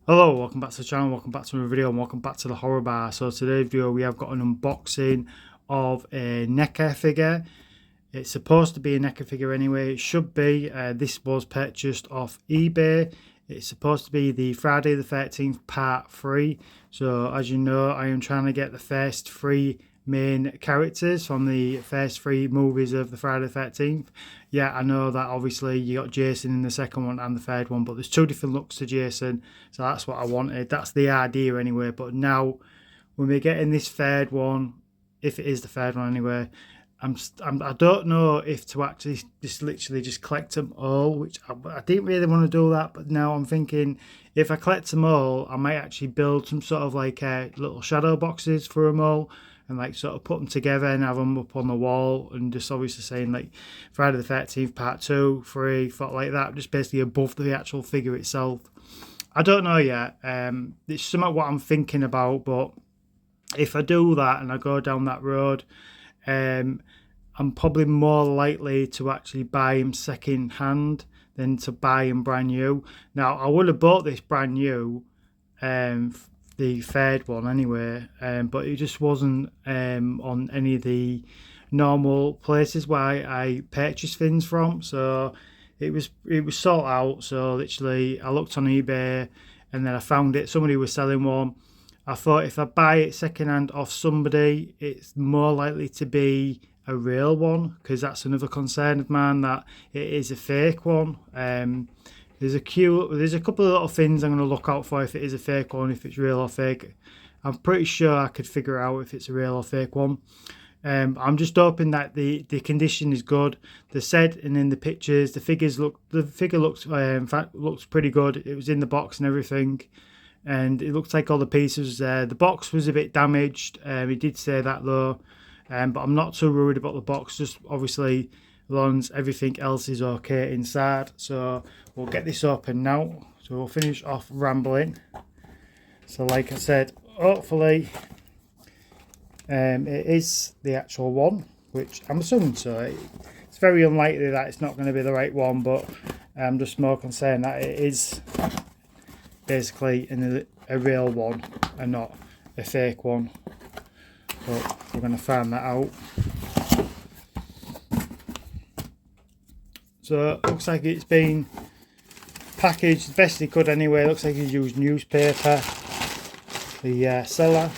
Hello, welcome back to the channel, welcome back to another video, and welcome back to the horror bar. So today's video we have got an unboxing of a Neca figure. It's supposed to be a Neca figure anyway, it should be. This was purchased off eBay. It's supposed to be the Friday the 13th part 3. So as you know, I am trying to get the first 3 main characters from the first 3 movies of the Friday the 13th. Yeah, I know that obviously you got Jason in the second one and the third one, but there's 2 different looks to Jason, so that's what I wanted. That's the idea anyway. But now when we're getting this third one, if it is the third one anyway, I don't know if to actually just literally just collect them all, which I didn't really want to do that, but now I'm thinking if I collect them all, I might actually build some sort of like little shadow boxes for them all, and like sort of put them together and have them up on the wall, and just obviously saying like Friday the 13th part 2, 3, thought like that, just basically above the actual figure itself. I don't know yet. It's somewhat what I'm thinking about, but if I do that and I go down that road, I'm probably more likely to actually buy him second hand than to buy him brand new. Now I would have bought this brand new, the third one anyway, but it just wasn't on any of the normal places where I purchase things from. So it was sold out. So literally I looked on eBay and then I found it. Somebody was selling one. I thought if I buy it secondhand off somebody, it's more likely to be a real one, because that's another concern of mine, that it is a fake one. There's a couple of little things I'm going to look out for if it is a fake one, if it's real or fake. I'm pretty sure I could figure out if it's a real or fake one. I'm just hoping that the condition is good. The said and in the pictures, the figure looks in fact looks pretty good. It was in the box and everything, and it looks like all the pieces was there. The box was a bit damaged. He did say that though, but I'm not too worried about the box. Just obviously, as long as everything else is okay inside. So we'll get this open now. So we'll finish off rambling. So like I said, hopefully it is the actual one, which I'm assuming so. It's very unlikely that it's not going to be the right one, but I'm just more concerned that it is basically a real one and not a fake one. But we're going to find that out. So it looks like it's been packaged the best he could anyway. It looks like he's used newspaper, the seller.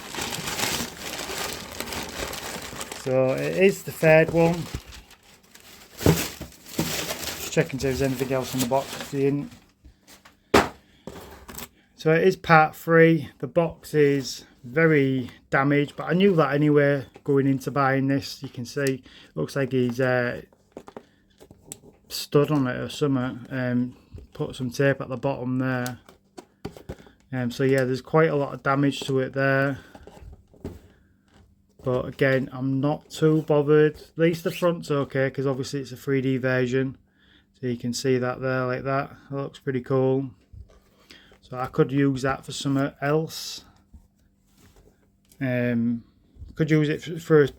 So it is the third one. Just checking if there's anything else in the box. Seeing. So it is part 3. The box is very damaged, but I knew that anyway going into buying this. You can see looks like he's stood on it or something, put some tape at the bottom there. So yeah, there's quite a lot of damage to it there, but again, I'm not too bothered. At least the front's okay, because obviously it's a 3D version, so you can see that there like that. It looks pretty cool. So I could use that for something else. Could use it for you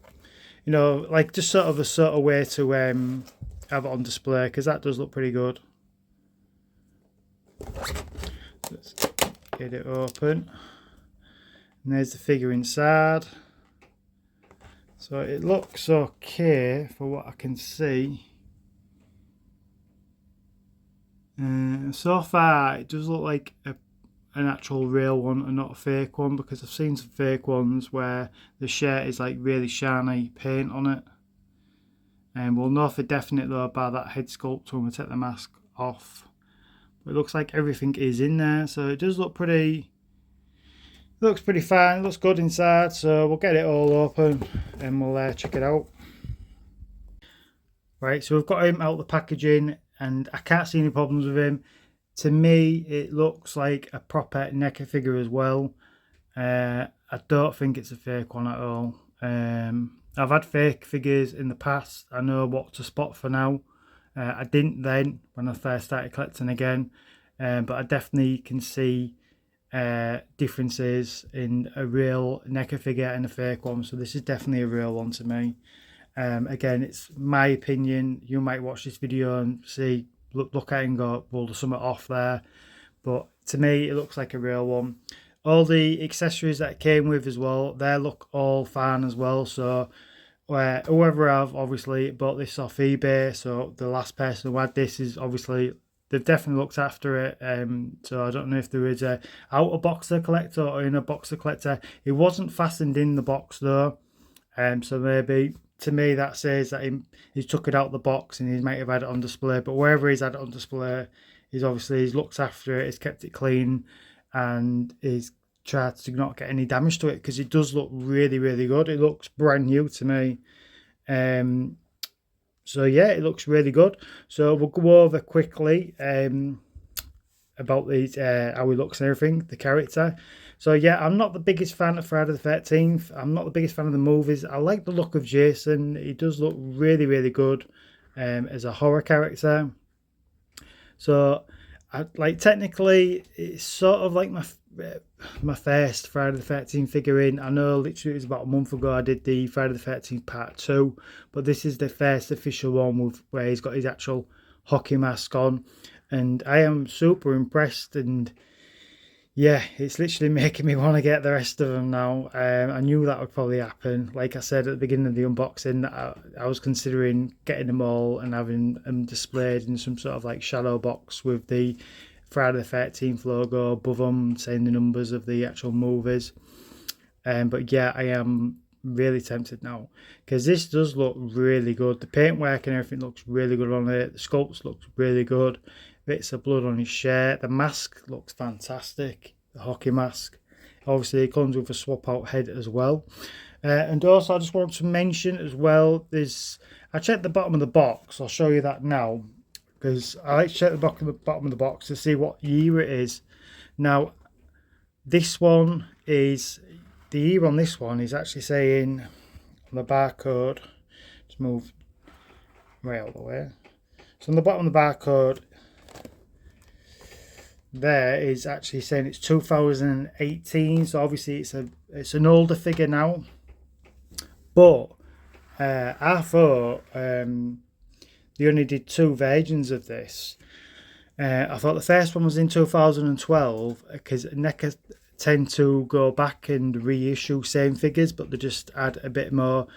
know, like just sort of way to have it on display, because that does look pretty good. Let's get it open, and there's the figure inside. So it looks okay for what I can see. So far it does look like an actual real one and not a fake one, because I've seen some fake ones where the shirt is like really shiny paint on it. And we'll know for definite though by that head sculpt when we take the mask off. But it looks like everything is in there, so it does look pretty. It looks pretty fine. It looks good inside, so we'll get it all open and we'll check it out. Right, so we've got him out of the packaging, and I can't see any problems with him. To me, it looks like a proper Neca figure as well. I don't think it's a fake one at all. I've had fake figures in the past. I know what to spot for now. I didn't then when I first started collecting again, but I definitely can see differences in a real Neca figure and a fake one. So this is definitely a real one to me. Again, it's my opinion. You might watch this video and see, look at it and go, well, there's something off there. but to me, it looks like a real one. All the accessories that it came with as well, they look all fine as well. So whoever have obviously bought this off eBay, so the last person who had this is obviously they've definitely looked after it. So I don't know if there is a outer boxer collector or in a boxer collector. It wasn't fastened in the box though, so maybe to me that says that he took it out the box and he might have had it on display. But wherever he's had it on display, he's looked after it, he's kept it clean, and he's tried to not get any damage to it because it does look really, really good. It looks brand new to me. So yeah, it looks really good. So we'll go over quickly about these how he looks and everything, the character. So yeah, I'm not the biggest fan of Friday the 13th. I'm not the biggest fan of the movies. I like the look of Jason. He does look really, really good as a horror character. So technically, it's sort of like my first Friday the 13th figurine. I know literally it was about a month ago I did the Friday the 13th part 2, but this is the first official one with where he's got his actual hockey mask on, and I am super impressed. And yeah, it's literally making me want to get the rest of them now. I knew that would probably happen. Like I said at the beginning of the unboxing, I was considering getting them all and having them displayed in some sort of like shadow box with the Friday the 13th logo above them, saying the numbers of the actual movies. But yeah, I am really tempted now because this does look really good. The paintwork and everything looks really good on it. The sculpts looks really good. Bits of blood on his shirt. The mask looks fantastic. The hockey mask. Obviously, it comes with a swap out head as well. And also, I just want to mention as well, I checked the bottom of the box. I'll show you that now because I like to check the bottom of the box to see what year it is. Now, this one is, the year on this one is actually saying on the barcode, just move right out of the way. So on the bottom of the barcode, there is actually saying it's 2018. So obviously it's an older figure now. But I thought they only did 2 versions of this. I thought the first one was in 2012 because Neca tend to go back and reissue same figures, but they just add a bit more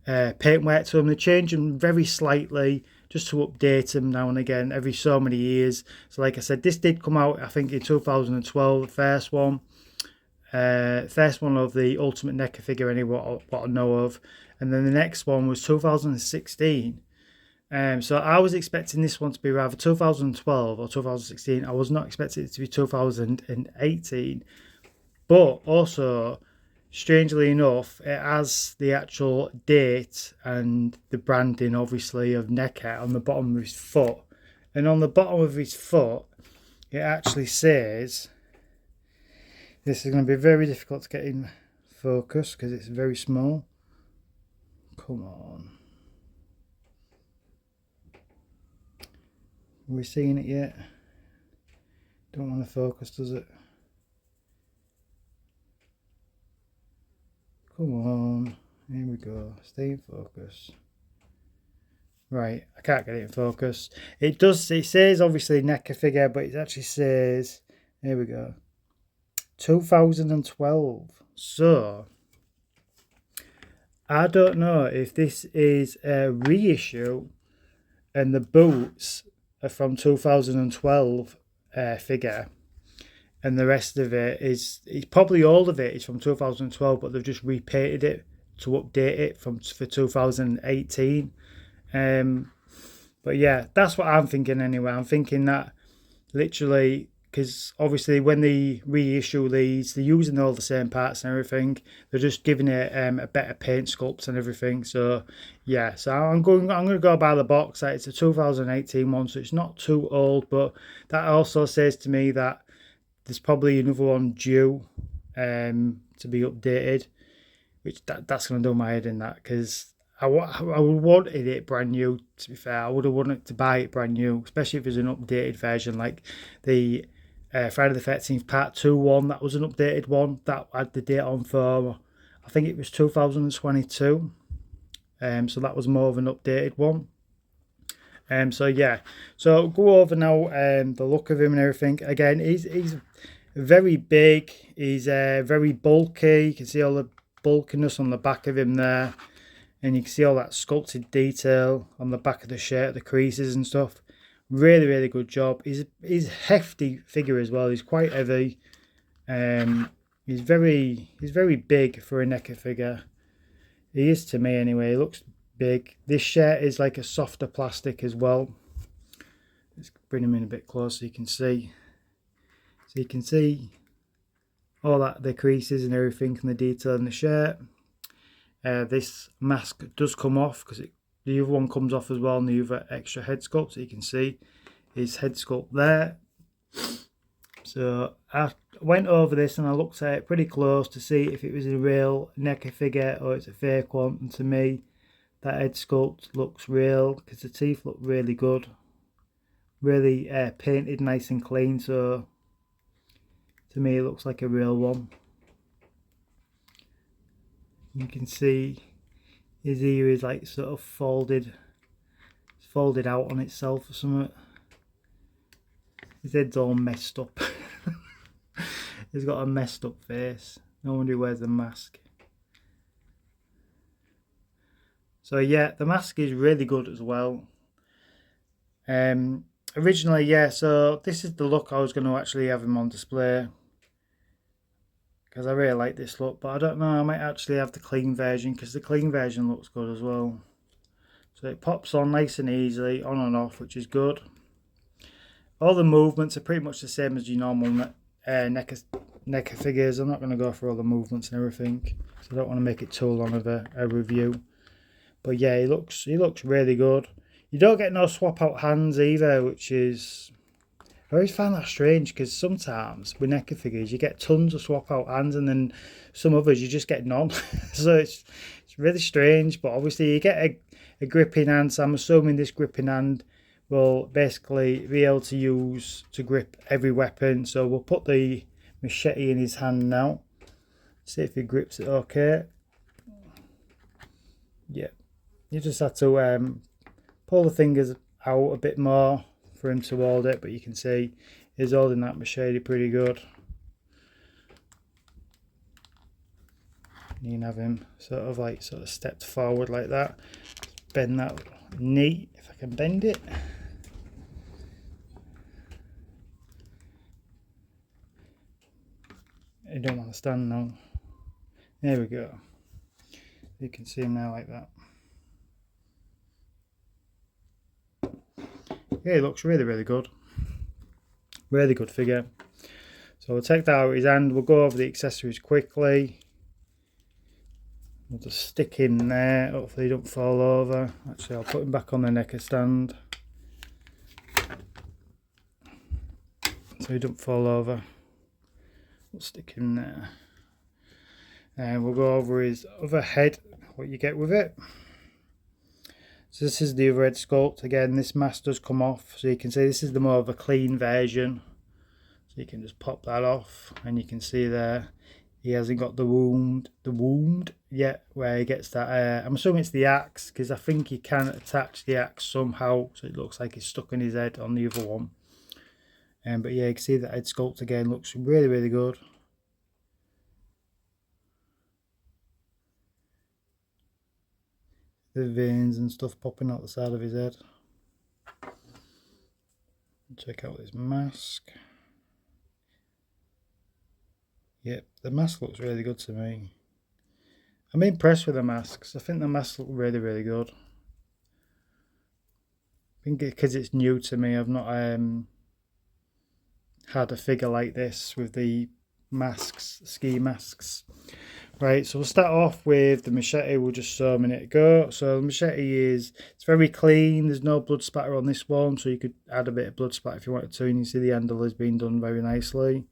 paintwork to them. They change them very slightly just to update them now and again every so many years. So like I said, this did come out I think in 2012, the first one. First one of the Ultimate Neca figure anyway, what I know of. And then the next one was 2016. So I was expecting this one to be rather 2012 or 2016. I was not expecting it to be 2018. But also, strangely enough, it has the actual date and the branding, obviously, of Neca on the bottom of his foot. And on the bottom of his foot, it actually says, this is going to be very difficult to get in focus because it's very small. Come on. Are we seeing it yet? Don't want to focus, does it? Come on. Here we go. Stay in focus. Right, I can't get it in focus. It says obviously Neca figure, but it actually says, here we go, 2012. So, I don't know if this is a reissue and the boots are from 2012 figure, and the rest of it is probably all of it is from 2012, but they've just repainted it to update it for 2018. But yeah, that's what I'm thinking anyway. I'm thinking that literally, because obviously when they reissue these, they're using all the same parts and everything. They're just giving it a better paint sculpt and everything. So yeah, so I'm going to go by the box. It's a 2018 one, so it's not too old. But that also says to me that there's probably another one due to be updated, which that's going to do my head in that, because I wanted it brand new. To be fair, I would have wanted to buy it brand new, especially if it's an updated version like the Friday the 13th Part 2 one. That was an updated one that had the date on for, I think it was 2022. So that was more of an updated one. So yeah, so go over now the look of him and everything. Again, he's very big. He's very bulky. You can see all the bulkiness on the back of him there, and you can see all that sculpted detail on the back of the shirt, the creases and stuff. Really, really good job. He's hefty figure as well. He's quite heavy. He's very big for a Neca figure. He is to me anyway. He looks big. This shirt is like a softer plastic as well. Let's bring him in a bit closer so you can see. So you can see all that, the creases and everything and the detail in the shirt. This mask does come off because the other one comes off as well, and the other extra head sculpt, so you can see his head sculpt there. So I went over this and I looked at it pretty close to see if it was a real Neca figure or it's a fake one, and to me that head sculpt looks real because the teeth look really good, really painted nice and clean, so to me it looks like a real one. You can see his ear is like sort of folded out on itself or something. His head's all messed up. He's got a messed up face. No wonder he wears a mask. So yeah, the mask is really good as well. Originally, yeah, so this is the look I was going to actually have him on display, because I really like this look, but I don't know, I might actually have the clean version because the clean version looks good as well. So it pops on nice and easily, on and off, which is good. All the movements are pretty much the same as your normal Neca figures. I'm not going to go through all the movements and everything, so I don't want to make it too long of a review. But yeah, he looks really good. You don't get no swap out hands either, which is, I always find that strange because sometimes with Neca figures you get tons of swap out hands, and then some others you just get none. So it's really strange. But obviously you get a gripping hand, so I'm assuming this gripping hand will basically be able to use to grip every weapon. So we'll put the machete in his hand now, see if he grips it okay. Yeah, you just have to pull the fingers out a bit more for him to hold it, but you can see he's holding that machete pretty good. You can have him sort of stepped forward like that. Bend that knee, if I can bend it. I don't want to stand now. There we go. You can see him now like that. Yeah, he looks really, really good. Really good figure. So we'll take that out of his hand. We'll go over the accessories quickly. We'll just stick in there. Hopefully he don't fall over. Actually, I'll put him back on the Neca stand, so he don't fall over. We'll stick him there. And we'll go over his other head, what you get with it. So this is the other head sculpt. Again, this mask does come off, so you can see this is the more of a clean version. So you can just pop that off, and you can see there he hasn't got the wound yet where he gets that. I'm assuming it's the axe, because I think he can attach the axe somehow, so it looks like it's stuck in his head on the other one. But yeah, you can see that head sculpt again looks really, really good. The veins and stuff popping out the side of his head. Check out this mask. Yep, the mask looks really good to me. I'm impressed with the masks. I think the masks look really, really good. I think because it's new to me, I've not had a figure like this with the masks, ski masks. Right, so we'll start off with the machete. We'll just show a minute ago. So the machete it's very clean. There's no blood spatter on this one, so you could add a bit of blood spatter if you wanted to, and you see the handle has been done very nicely.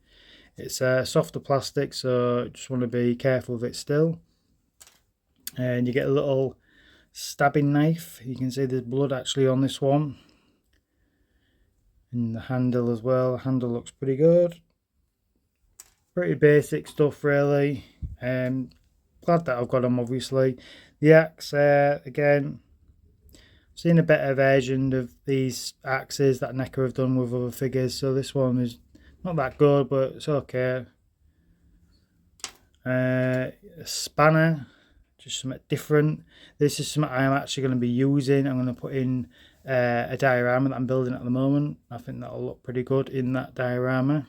It's softer plastic, so just want to be careful of it still. And you get a little stabbing knife. You can see there's blood actually on this one. And the handle as well. The handle looks pretty good. Pretty basic stuff really. Glad that I've got them obviously. The axe again, seen a better version of these axes that Neca have done with other figures, so this one is not that good, but it's okay. A spanner, just something different. This is something I'm actually going to be using. I'm going to put in a diorama that I'm building at the moment. I think that'll look pretty good in that diorama.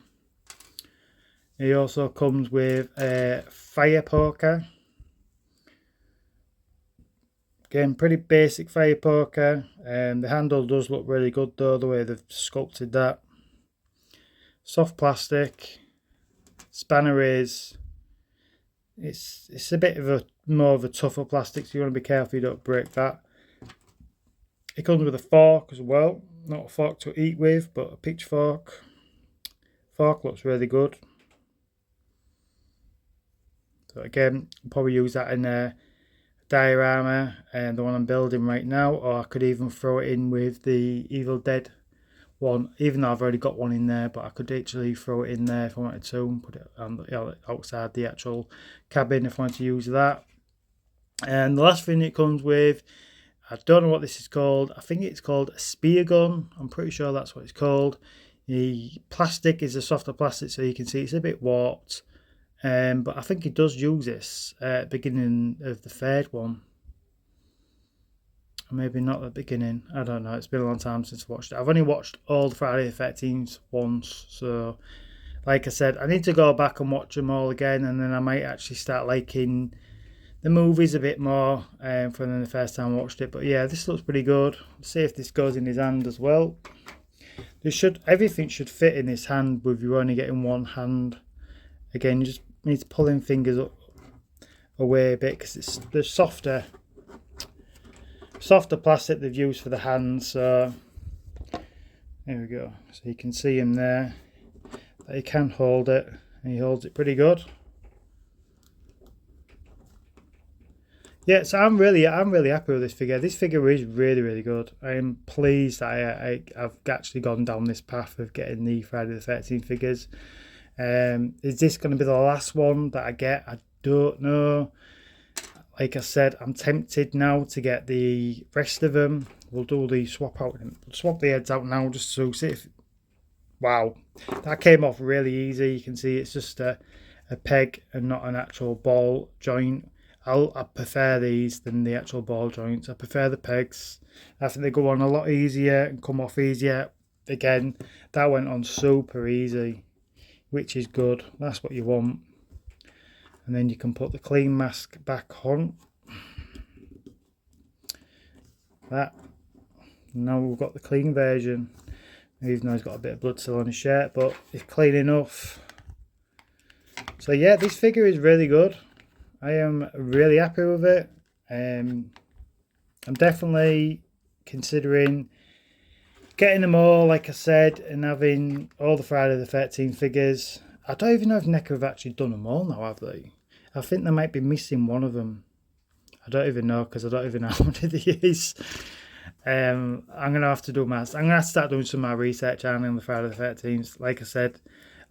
It also comes with a fire poker. Again, pretty basic fire poker. The handle does look really good though, the way they've sculpted that. Soft plastic. Spanner is, it's a bit of a more of a tougher plastic, so you want to be careful you don't break that. It comes with a fork as well. Not a fork to eat with, but a pitchfork. Fork looks really good. So again, I'll probably use that in a diorama and the one I'm building right now, or I could even throw it in with the Evil Dead one, even though I've already got one in there, but I could actually throw it in there if I wanted to and put it on, outside the actual cabin if I wanted to use that. And the last thing it comes with, I don't know what this is called. I think it's called a spear gun. I'm pretty sure that's what it's called. The plastic is a softer plastic, so you can see it's a bit warped. But I think it does use this at the beginning of the third one. Or maybe not at the beginning. I don't know. It's been a long time since I watched it. I've only watched all the Friday the 13th once. So, like I said, I need to go back and watch them all again. And then I might actually start liking the movies a bit more from the first time I watched it. But yeah, this looks pretty good. Let's see if this goes in his hand as well. Everything should fit in this hand with you only getting one hand. Again, you just need to pull in fingers up away a bit because it's the softer plastic they've used for the hands. So there we go. So you can see him there. That he can hold it, and he holds it pretty good. Yeah, so I'm really happy with this figure. This figure is really good. I am pleased that I've actually gone down this path of getting the Friday the 13th figures. Is this going to be the last one that I get? I don't know. Like I said, I'm tempted now to get the rest of them. We'll do the swap the heads out now just to see if... Wow, that came off really easy. You can see it's just a peg and not an actual ball joint. I prefer these than the actual ball joints. I prefer the pegs. I think they go on a lot easier and come off easier. Again, that went on super easy, which is good. That's what you want. And then you can put the clean mask back on. That. Now we've got the clean version. Even though he's got a bit of blood still on his shirt, but it's clean enough. So yeah, this figure is really good. I am really happy with it. I'm definitely considering getting them all, like I said, and having all the Friday the 13th figures. I don't even know if Neca have actually done them all now, have they? I think they might be missing one of them. I don't even know, because I don't even know how many there is. I'm going to have to do I'm going to have to start doing some of my research on the Friday the 13th. Like I said,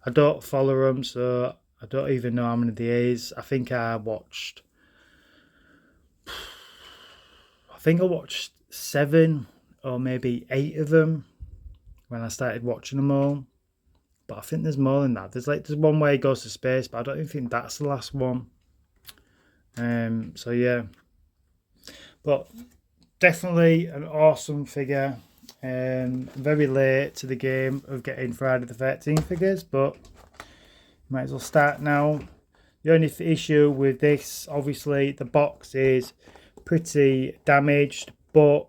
I don't follow them, so I don't even know how many there is. I think I watched 7 or maybe 8 of them when I started watching them all. But I think there's more than that. There's one where he goes to space, but I don't even think that's the last one. So yeah. But definitely an awesome figure. Very late to the game of getting Friday the 13th figures, but might as well start now. The only issue with this, obviously, the box is pretty damaged, but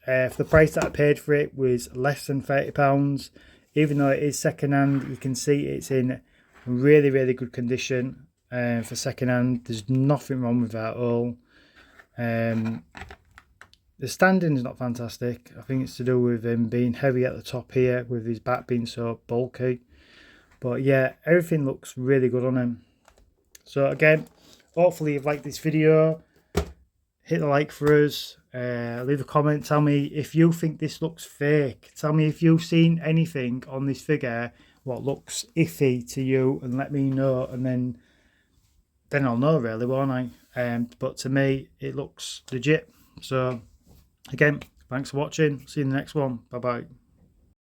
for the price that I paid for it was less than £30. Even though it is second hand, you can see it's in really good condition for second hand. There's nothing wrong with that at all. The standing is not fantastic. I think it's to do with him being heavy at the top here, with his back being so bulky. But yeah, everything looks really good on him. So again, hopefully you've liked this video. Hit the like for us. Leave a comment. Tell me if you think this looks fake. Tell me if you've seen anything on this figure what looks iffy to you, and let me know. And then I'll know, really, won't I? But to me, it looks legit. So again, Thanks for watching. See you in the next one. Bye bye.